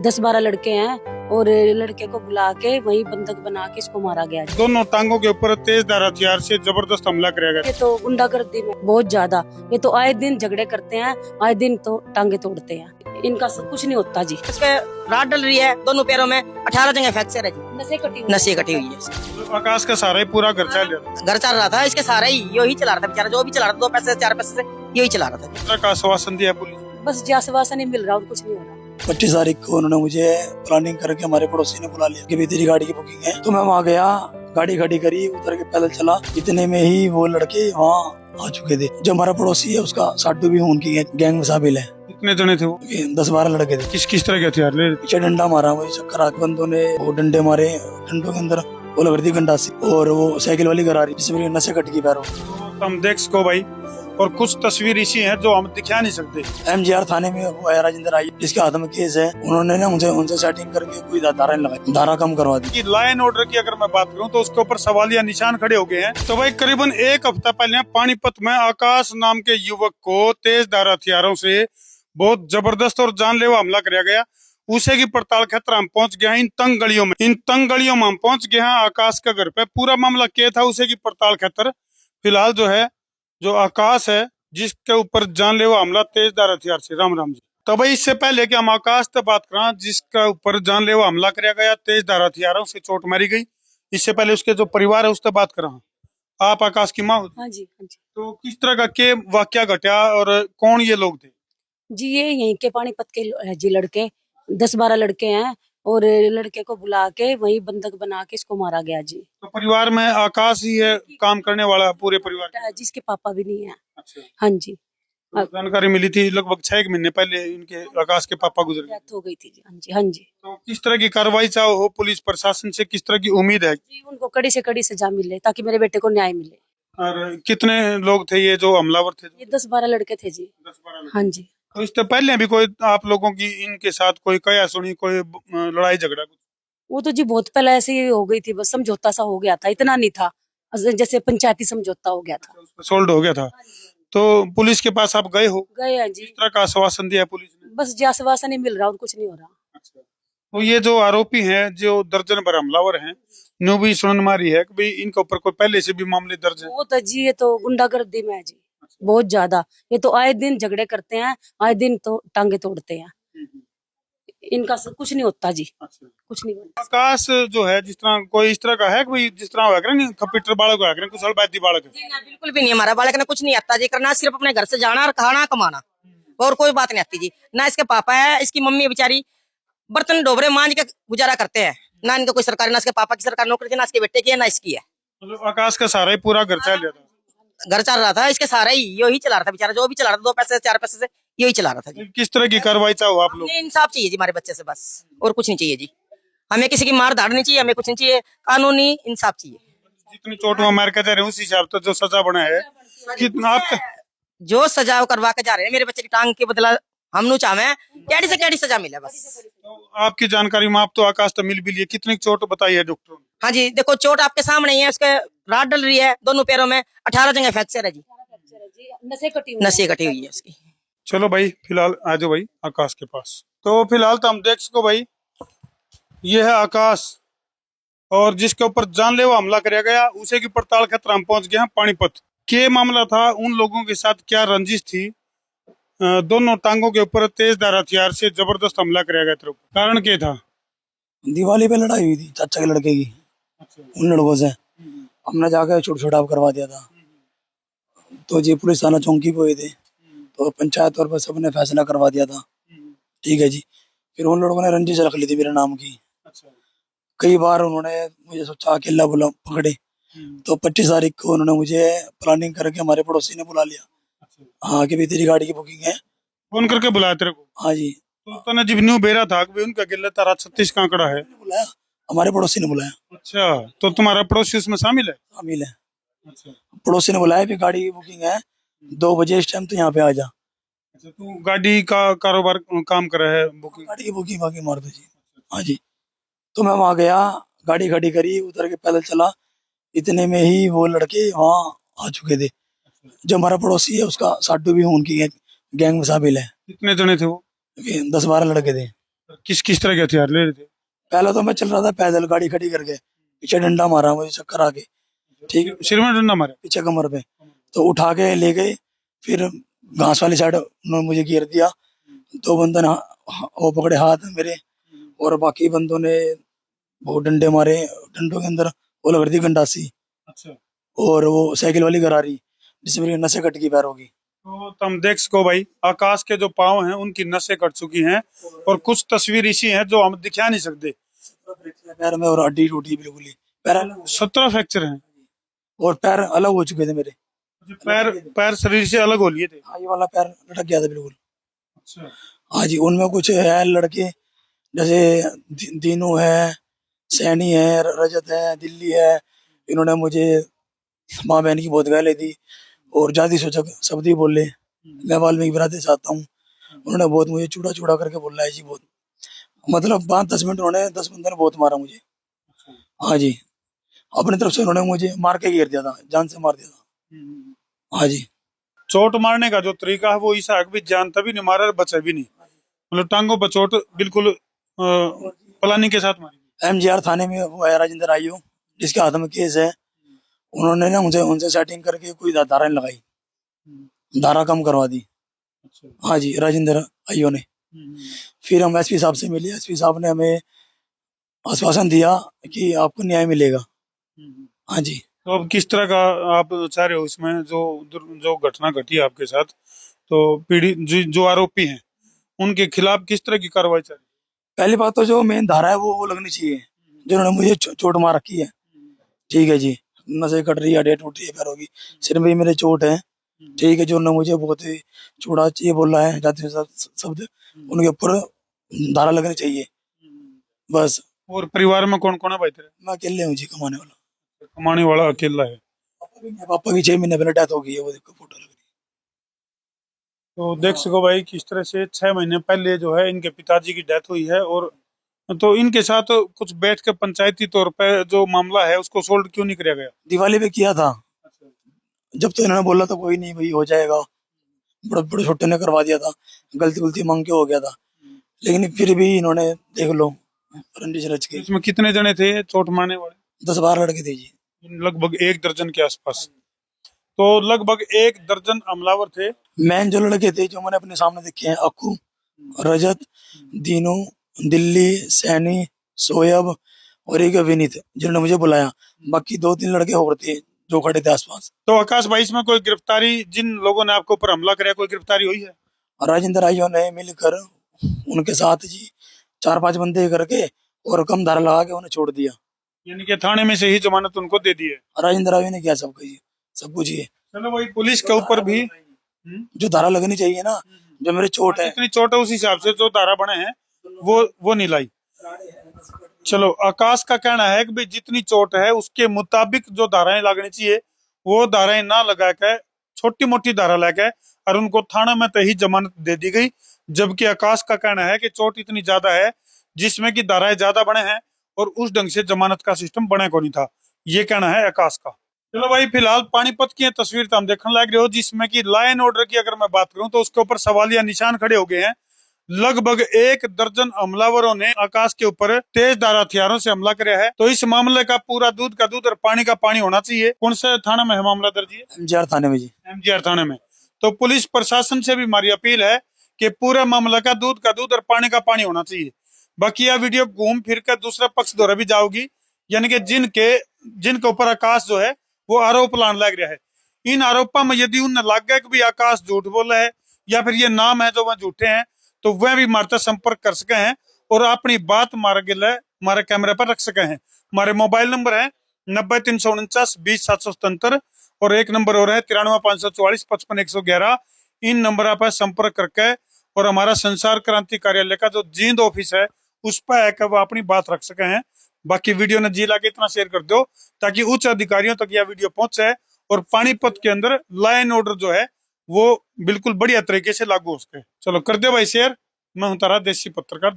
10-12 लड़के हैं और लड़के को बुला के वही बंधक बना के इसको मारा गया। दोनों टांगों के ऊपर तेजधार हथियार से जबरदस्त हमला किया गया। ये तो गुंडागर्दी में बहुत ज्यादा, ये तो आए दिन झगड़े करते हैं, आए दिन तो टांगे तोड़ते हैं, इनका सब कुछ नहीं होता जी। इस पे रात डल रही है, दोनों पैरों में 18 जगह फ्रैक्चर है जी, नसें कटी हुई है। आकाश का सहारा ही पूरा घर चल रहा घर चल रहा था, इसके सहारा ही यही चला रहा था बेचारा, जो भी चला रहा था 2 पैसे 4 पैसे से यही चला रहा था। था। आश्वासन दिया पुलिस, बस जी आश्वासन नहीं मिल रहा और कुछ नहीं हो रहा। 25 तारीख को उन्होंने मुझे प्लानिंग करके हमारे पड़ोसी ने बुला लिया कि भी तेरी गाड़ी की बुकिंग है, तो मैं वहाँ गया, गाड़ी खड़ी करी, उतर के पैदल चला। इतने में ही वो लड़के वहाँ आ चुके थे। जो हमारा पड़ोसी है उसका साडू भी उनकी गैंग में शामिल है। कितने जने थे वो? 10-12 लड़के थे। किस किस तरह के हथियार ले? पीछे डंडा मारा, वही चक्कर आके बंदों ने वो डंडे मारे, डंडों के अंदर वो लग रही थी गंडासी, और वो साइकिल वाली घर आ रही जिसमें नशे कट की पैरों। हम देख सको भाई, और कुछ तस्वीर ऐसी हैं जो हम दिखा नहीं सकते। MGR थाने में वो है राजेंद्र आई, जिसके हाथ में केस है। उन्होंने ना उनसे सेटिंग करके कोई धारा नहीं लगाई, धारा कम करवा दी। लॉ एंड ऑर्डर की अगर मैं बात करूं तो उसके ऊपर सवालिया निशान खड़े हो गए हैं। तो भाई करीबन 1 हफ्ता पहले पानीपत में आकाश नाम के युवक को तेजधार हथियारों से बहुत जबरदस्त और जानलेवा हमला किया गया। उसे की पड़ताल खातिर हम पहुंच गए हैं इन तंग गलियों में हम पहुंच गए हैं। आकाश का घर पे पूरा मामला क्या था उसे की पड़ताल खातिर फिलहाल जो आकाश है जिसके ऊपर जानलेवा हमला तेजधार हथियार से। राम राम जी। तो भाई इससे पहले कि हम आकाश से बात करें जिसका ऊपर जानलेवा हमला किया गया, तेजधार हथियारों से चोट मारी गई, इससे पहले उसके जो परिवार है उससे बात करें। आप आकाश की माँ? हाँ जी, हाँ जी। तो किस तरह का के वाकया घटा और कौन ये लोग थे? जी ये यहीं के पानीपत के है जी लड़के, 10-12 लड़के हैं और लड़के को बुला के वही बंधक बना के इसको मारा गया जी। तो परिवार में आकाश ही है काम करने वाला पूरे परिवार? जिसके पापा भी नहीं है। अच्छा। हाँ जी। तो जानकारी मिली थी लगभग 6 महीने पहले इनके आकाश के पापा गुजर गए। डेथ हो गई थी जी। हाँ जी, हाँ जी। तो किस तरह की कार्रवाई चाहो हो पुलिस प्रशासन से, किस तरह की उम्मीद है? जी उनको कड़ी से कड़ी सजा मिले ताकि मेरे बेटे को न्याय मिले। और कितने लोग थे ये जो हमलावर थे? ये 10-12 लड़के थे जी। 10-12। हाँ जी। तो इससे पहले भी कोई आप लोगों की इनके साथ कोई कया सुनी, कोई लड़ाई झगड़ा? वो तो जी बहुत पहले ऐसे ही हो गई थी, बस समझौता सा हो गया था, इतना नहीं था, जैसे पंचायती समझौता हो गया था। सोल्ड हो गया था। तो पुलिस के पास आप गए हो? गए हैं जी। किस तरह का आश्वासन दिया पुलिस ने? बस जी आश्वासन नहीं मिल रहा और कुछ नहीं हो रहा। अच्छा। तो ये जो आरोपी हैं जो दर्जन भर हमलावर हैं, न्यू भी सुननमारी है कि भाई इनके ऊपर कोई पहले से भी मामले दर्ज है? बहुत है जी, ये तो गुंडागर्दी में है जी, बहुत ज्यादा। ये तो आए दिन झगड़े करते हैं, आए दिन तो टांगे तोड़ते हैं, इनका सब कुछ नहीं होता जी। अच्छा। कुछ नहीं होता। आकाश जो है जिस तरह कोई इस तरह का है कोई जिस तरह है नहीं कंप्यूटर बालक है कुछ अलबादी बालक है? जी ना, बिल्कुल भी नहीं, हमारा बालक ने कुछ नहीं आता जी, करना सिर्फ अपने घर से जाना और खाना कमाना, और कोई बात नहीं आती जी। ना इसके पापा है, इसकी मम्मी बेचारी बर्तन डोबरे मांझ के गुजारा करते हैं। ना इनका कोई सरकारी, ना इसके पापा की सरकारी नौकरी थी, ना इसके बेटे की है, ना इसकी है। मतलब आकाश का सहारा ही पूरा घर चल रहा था। घर चल रहा था, इसके सहारा ही यही चला रहा था बेचारा, जो भी चला रहा था 2 पैसे 4 पैसे से यही चला रहा था जी। किस तरह की कार्रवाई चाहो आप लोग? हमें इंसाफ चाहिए जी हमारे बच्चे से, बस और कुछ नहीं चाहिए जी। हमें किसी की मार धाड़ नहीं चाहिए, हमें कुछ नहीं चाहिए, कानूनी इंसाफ चाहिए। जितनी चोट में मार के जा रहे हैं उस हिसाब से जो सजा बना है कितना आपका? जो सजा करवा के जा रहे हैं मेरे बच्चे की टांग के बदला हम नु चाहे कैडी से कैडी सजा मिले बस। तो आपकी जानकारी में आप तो आकाश तो मिल भी लिए, कितनी चोट बताई है डॉक्टरों ने? हाँ जी, देखो चोट आपके सामने ही है, उसके रात डल रही है, दोनों पैरों में 18 जगह फ्रैक्चर है जी, नसें कटी हुई है उसकी। चलो भाई फिलहाल आ जाओ भाई आकाश के पास। तो फिलहाल तो हम देख सको भाई ये है आकाश और जिसके ऊपर जानलेवा हमला किया गया, उसे की पड़ताल खातिर हम पहुंच गए हैं पानीपत। क्या मामला था, उन लोगों के साथ क्या रंजिश थी, दोनों टांगों के ऊपर तेजधार हथियार से जबरदस्त हमला किया गया था, कारण क्या था? दिवाली पे लड़ाई हुई थी चाचा के लड़के की। अच्छा। उन लड़कों से हमने जाकर छोटा छोटा करवा दिया था। तो जी पुलिस थाना चौकी पे हुए थे, तो पंचायत तौर पर सबने फैसला करवा दिया था। ठीक है जी। फिर उन लोगों ने रंजिश रख ली थी मेरे नाम की। अच्छा। कई बार उन्होंने मुझे सोचा अकेला बुला पकड़े, तो 25 तारीख को उन्होंने मुझे प्लानिंग करके हमारे पड़ोसी ने बुला लिया। अच्छा। हाँ कि भी तेरी गाड़ी की बुकिंग है। फोन करके बुलाया तेरे को? हाँ जी। तो तने जब न्यू बेरा था कि उनका गिल्ला तारा 36 कांकड़ा है, बुलाया, हमारे पड़ोसी ने बुलाया। अच्छा। तो तुम्हारा पड़ोसी उसमें शामिल है? शामिल है। अच्छा। पड़ोसी ने बुलाया भी गाड़ी की बुकिंग है 2 बजे, इस टाइम तो यहाँ पे आ जा। अच्छा, तू गाड़ी का कारोबार काम कर रहा है, बुकिंग? गाड़ी की बुकिंग बाकी मार दो जी। हाँ जी। तो मैं वहाँ गया, गाड़ी खड़ी करी, उतर के पैदल चला। इतने में ही वो लड़के वहाँ आ चुके थे। जो हमारा पड़ोसी है उसका साडू भी उनकी गैंग में शामिल है। कितने जने थे वो? 10-12 लड़के थे। किस किस तरह के हथियार ले रहे थे? पहले तो मैं चल रहा था पैदल, गाड़ी खड़ी करके, पीछे डंडा मारा मुझे चक्कर आके, ठीक है, सिर में डंडा मारा? पीछे कमर पे। तो उठा के ले गए, फिर घास वाली साइड उन्होंने मुझे घेर दिया। 2 बंदों ने वो पकड़े हाथ में मेरे, और बाकी बंदों ने वो डंडे मारे, डंडों के अंदर वो लग रही थी गंडासी, अच्छा। और वो साइकिल वाली गरारी, जिसमें मेरी नसें कट गई पैरों की। तो तुम देख सको भाई, आकाश के जो पाँव हैं उनकी नसें कट चुकी हैं, और कुछ तस्वीर ऐसी हैं जो हम दिखा नहीं सकते। पैर में, और हड्डी टूटी बिल्कुल ही, पैर 17 फ्रैक्चर हैं। और पैर अलग हो चुके थे मेरे। पैर पैर शरीर से अलग हो लिए थे। हाँ, ये वाला पैर लटक गया था बिल्कुल। अच्छा। हाँ जी, उनमें कुछ है लड़के, जैसे दीनू है, सैनी है, रजत है, दिल्ली है। इन्होंने मुझे माँ बहन की बहुत गाली दी, और जाति सूचक शब्द ही बोले। मैं वाल्मीकि बरादरी से आता हूँ। उन्होंने बहुत मुझे चूड़ा चूड़ा करके बोला है जी, बहुत, मतलब 5-10 मिनट उन्होंने, 10 बंदों ने बहुत मारा मुझे। हाँ जी, अपनी तरफ से उन्होंने मुझे मार के घेर दिया था, जान से मार दिया था। हाँ जी। चोट मारने का जो तरीका है वो ऐसा है कि जान तभी नहीं मारा और बचा भी नहीं, मतलब टांगों पर चोट बिल्कुल प्लानिंग के साथ मारी। MGR थाने में वो है राजेंद्र आईओ, जिसके हाथ में केस है। उन्होंने ना मुझे उनसे सेटिंग करके कोई धारा नहीं लगाई, धारा कम करवा दी। अच्छा। हाँ जी, राजेंद्र आईओ ने। फिर हम SP साहब से मिले, SP साहब ने हमें आश्वासन दिया कि आपको न्याय मिलेगा। हाँ जी। तो अब किस तरह का आप चाह रहे हो इसमें, जो घटना घटी है आपके साथ, तो पीड़ित जो आरोपी हैं उनके खिलाफ किस तरह की कार्रवाई चाह रहे पहली बात तो जो मेन धारा है वो लगनी चाहिए, जिन्होंने मुझे चोट मार रखी है। ठीक है जी, नसें कट रही है, हड्डियां टूट रही है पैरों की, सिर में भी मेरे चोट है। ठीक है, जो उन्होंने मुझे बहुत ही चूड़ा चाहिए बोला है, जाति शब्द, उनके ऊपर धारा लगनी चाहिए बस। हो? और परिवार में कौन कौन है भाई तेरे? मैं अकेले हूँ जी, कमाने वाला। कमाने वाला अकेला है। पापा की 6 महीने पहले डेथ हो गई है, वो देखो फोटो लग रही तो देख सको भाई किस तरह से 6 महीने पहले जो है इनके पिताजी की डेथ हुई है, और तो इनके साथ कुछ बैठ के पंचायती तौर पर जो मामला है उसको सोल्व क्यों नहीं किया गया? है। दिवाली पे किया था, जब तो इन्होंने बोला था कोई नहीं भाई हो जाएगा, बड़े बड़े छोटे ने करवा दिया था, गलती गलती मांग के हो गया था। लेकिन फिर भी इन्होंने देख लो रंजिश रच के। इसमें कितने जने थे चोट मारने वाले? 10-12 लड़के थे जी। लगभग 1 दर्जन के आसपास। तो लगभग 1 दर्जन हमलावर थे। मैन जो लड़के थे जो मैंने अपने सामने देखे हैं, अक्कू, रजत, दीनू, दिल्ली, सैनी, सोयब, और एक विनीत, जिन्होंने मुझे बुलाया। बाकी 2-3 लड़के और थे जो खड़े थे आसपास। तो आकाश भाई इसमें कोई गिरफ्तारी, जिन लोगों ने आपके ऊपर हमला कराया, कोई गिरफ्तारी हुई है? राजेंद्र आइयो ने मिलकर उनके साथ जी 4-5 बंदे करके और कम धारा लगा के उन्हें छोड़ दिया। यानी कि थाने में से ही जमानत उनको दे दी है। राजेंद्र आइयो ने किया सब कुछ ये। चलो भाई, पुलिस के ऊपर भी जो धारा लगनी चाहिए ना, जो मेरे चोट है, जितनी चोट है उस हिसाब से जो धारा बने हैं वो नहीं लाई। चलो, आकाश का कहना है कि भाई जितनी चोट है उसके मुताबिक जो धाराएं लगनी चाहिए वो धाराएं ना लगा के छोटी मोटी धारा लगा और उनको थाना में तो ही जमानत दे दी गई। जबकि आकाश का कहना है कि चोट इतनी ज्यादा है जिसमें कि धाराएं ज्यादा बने हैं और उस ढंग से जमानत का सिस्टम बने को नहीं था। ये कहना है आकाश का। चलो भाई, फिलहाल पानीपत की तस्वीर तो हम देखने लग रहे हो, जिसमें कि लॉ एंड ऑर्डर की अगर मैं बात करूं तो उसके ऊपर सवालिया निशान खड़े हो गए हैं। लगभग 1 दर्जन हमलावरों ने आकाश के ऊपर तेज धार हथियारों से हमला किया है। तो इस मामले का पूरा दूध का दूध और पानी का पानी होना चाहिए। कौन से थाने में है मामला दर्ज? MGR थाने में जी। MGR थाने में। तो पुलिस प्रशासन से भी हमारी अपील है कि पूरे मामले का दूध और पानी का पानी होना चाहिए। बाकी यह वीडियो घूम फिर कर दूसरा पक्ष द्वारा भी जाओगी, यानी कि जिनके ऊपर आकाश जो है वो आरोप लाने लग रहा है। इन आरोपों में यदि उन्हें लग गया कि भी आकाश झूठ बोला है या फिर ये नाम है जो वह झूठे हैं, तो वह भी हमारे साथ संपर्क कर सके हैं और अपनी बात हमारे कैमरे पर रख सके हैं। हमारे मोबाइल नंबर है 90-349-20-777 और एक नंबर और है 93-544-55-111। इन नंबर पर संपर्क करके और हमारा संसार क्रांति कार्यालय का जो जींद ऑफिस है उस पर आकर वो अपनी बात रख सके हैं। बाकी वीडियो ने जी लाके इतना शेयर कर दो ताकि उच्च अधिकारियों तक यह वीडियो पहुंचे और पानीपत के अंदर लॉ एंड ऑर्डर जो है वो बिल्कुल बढ़िया तरीके से लागू हो सके। चलो कर दो भाई शेयर। मैं हूं तारा, देसी पत्रकार।